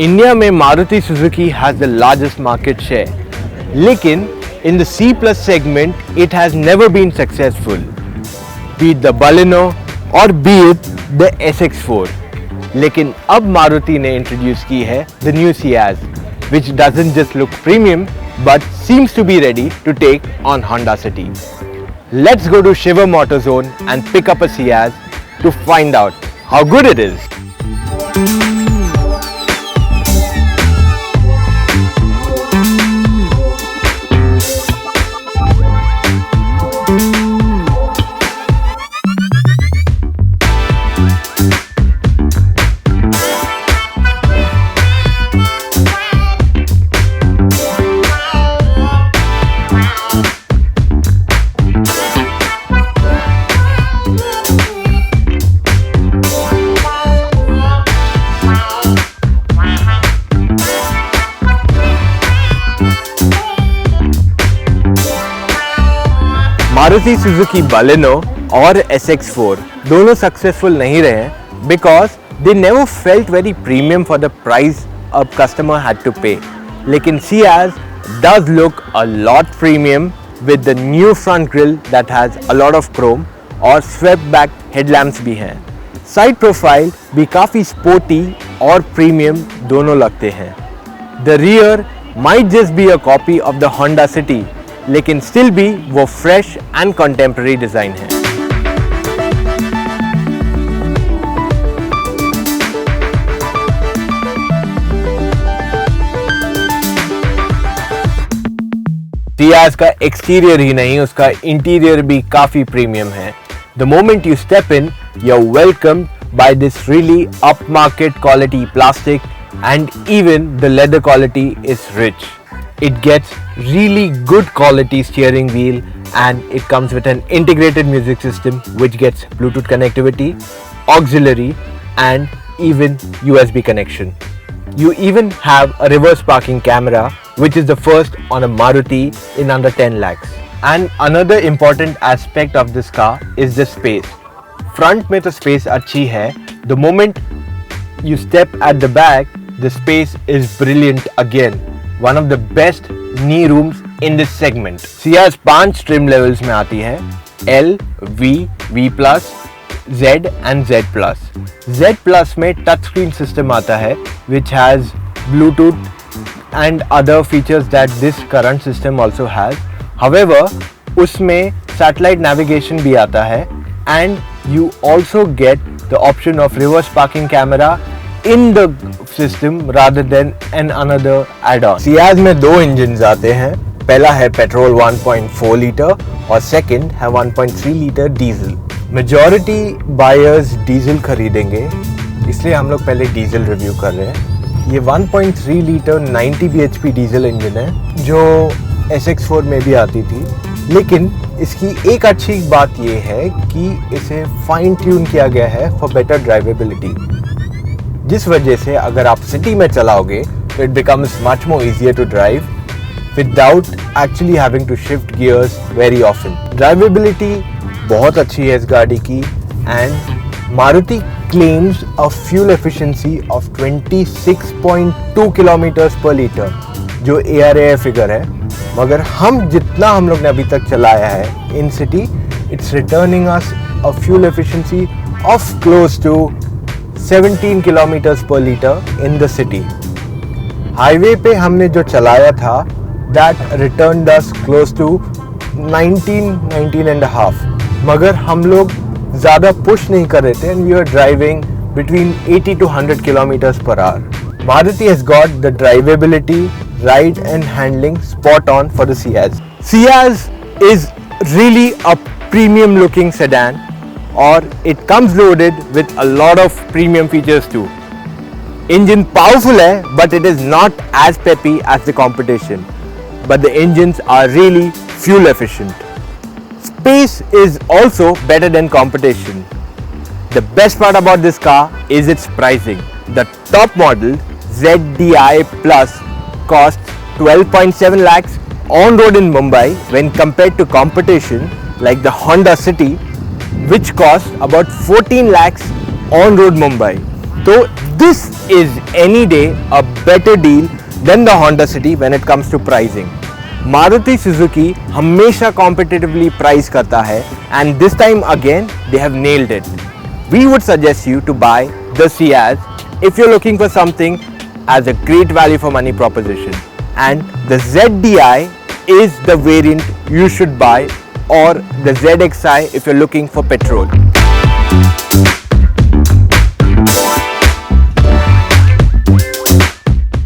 India में Maruti Suzuki has the largest market share, लेकिन in the C plus segment it has never been successful, be it the Baleno or be it the SX4. लेकिन अब मारुति ने introduce की है the new Ciaz, which doesn't just look premium but seems to be ready to take on Honda City. Let's go to Shiva Motorzone and pick up a Ciaz to find out how good it is. Maruti Suzuki Baleno और SX4 दोनों successful नहीं रहे because they never felt very premium for the price a customer had to pay. लेकिन Ciaz does look a lot premium with the new front grille that has a lot of chrome और swept back headlamps भी हैं. Side profile भी काफ़ी sporty और premium दोनों लगते हैं. The rear might just be a copy of the Honda City, लेकिन स्टिल भी वो फ्रेश एंड कंटेम्प्रेरी डिजाइन है. Ciaz का एक्सटीरियर ही नहीं, उसका इंटीरियर भी काफी प्रीमियम है. The moment you step in, you're welcomed by this really upmarket quality plastic, and even the leather quality is rich. It gets really good quality steering wheel and it comes with an integrated music system which gets Bluetooth connectivity, auxiliary and even USB connection. You even have a reverse parking camera which is the first on a Maruti in under 10 lakhs. And another important aspect of this car is the space. Front में तो space अच्छी है. The moment you step at the back, the space is brilliant again. One of the best knee rooms in this segment. Ciaz 5 trim levels में आती है, L, V, V+, Z and Z+. Z+ में touch screen system आता है which has Bluetooth and other features that this current system also has. However, उसमें satellite navigation भी आता है and you also get the option of reverse parking camera in the system rather than another add-on. Ciaz में दो engine आते हैं. पहला है पेट्रोल 1.4 लीटर और सेकंड है 1.3 litre diesel. Majority buyers diesel खरीदेंगे, इसलिए हम लोग पहले डीजल रिव्यू कर रहे हैं. ये 1.3 लीटर 90 bhp डीजल इंजन है जो SX4 में भी आती थी, लेकिन इसकी एक अच्छी बात ये है कि इसे फाइन ट्यून किया गया है फॉर बेटर ड्राइवेबिलिटी, जिस वजह से अगर आप सिटी में चलाओगे तो it becomes much more easier to drive without actually having to shift gears very often. Drivability बहुत अच्छी है इस गाड़ी की and Maruti claims a fuel efficiency of 26.2 kilometres पर लीटर जो ARAI फिगर है, मगर हम लोग ने अभी तक चलाया है in city, it's returning us a fuel efficiency of close to 17 kilometres पर litre in the city. Highway पे हमने जो चलाया था that return us close to 19 and half, मगर हम लोग ज़्यादा पुश नहीं कर रहे थे and we are driving between 80 to 100 kilometres per hour. Maruti has got the drivability, ride and handling spot on for the Ciaz. Ciaz is really a premium looking sedan, और it comes loaded with a lot of premium features too. Engine powerful है, but it is not as peppy as the competition. But the engines are really fuel efficient. Space is also better than competition. The best part about this car is its pricing. The top model ZDI Plus costs 12.7 lakhs on road in Mumbai when compared to competition like the Honda City, which costs about 14 lakhs on road Mumbai. तो this is any day a better deal than the Honda City when it comes to pricing. Maruti Suzuki हमेशा competitively price करता है and this time again they have nailed it. We would suggest you to buy the Ciaz if you're looking for something as a great value for money proposition, and the ZDI is the variant you should buy, or the ZXi if you're looking for petrol.